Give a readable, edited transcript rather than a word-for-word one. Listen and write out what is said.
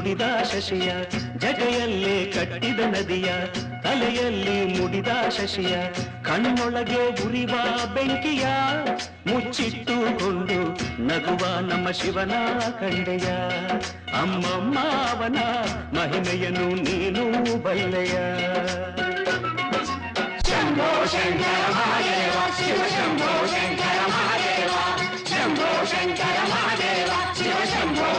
ನುಡಿದ ಶಶಿಯ ಜಡೆಯಲ್ಲೇ ಕಟ್ಟಿದ ನದಿಯ ತಲೆಯಲ್ಲಿ ಮುಡಿದ ಶಶಿಯ ಕಣ್ಣೊಳಗೆ ಉರಿವ ಬೆಂಕಿಯ ಮುಚ್ಚಿಟ್ಟುಕೊಂಡು ನಗುವ ನಮ್ಮ ಶಿವನ ಕಂಡೆಯ ಅಮ್ಮಮ್ಮ ಅವನ ಮಹಿಮೆಯನ್ನು ನೀನು ಬಲ್ಲೆಯ ಶಂಭೋ ಶಂಕರ ಮಹಾದೇವ ಶಿವ ಶಂಭೋ ಶಂಕರ ಮಹಾದೇವ ಶಂಭೋ ಶಂಕರ ಮಹಾದೇವ ಶಿವ ಶಂಭೋ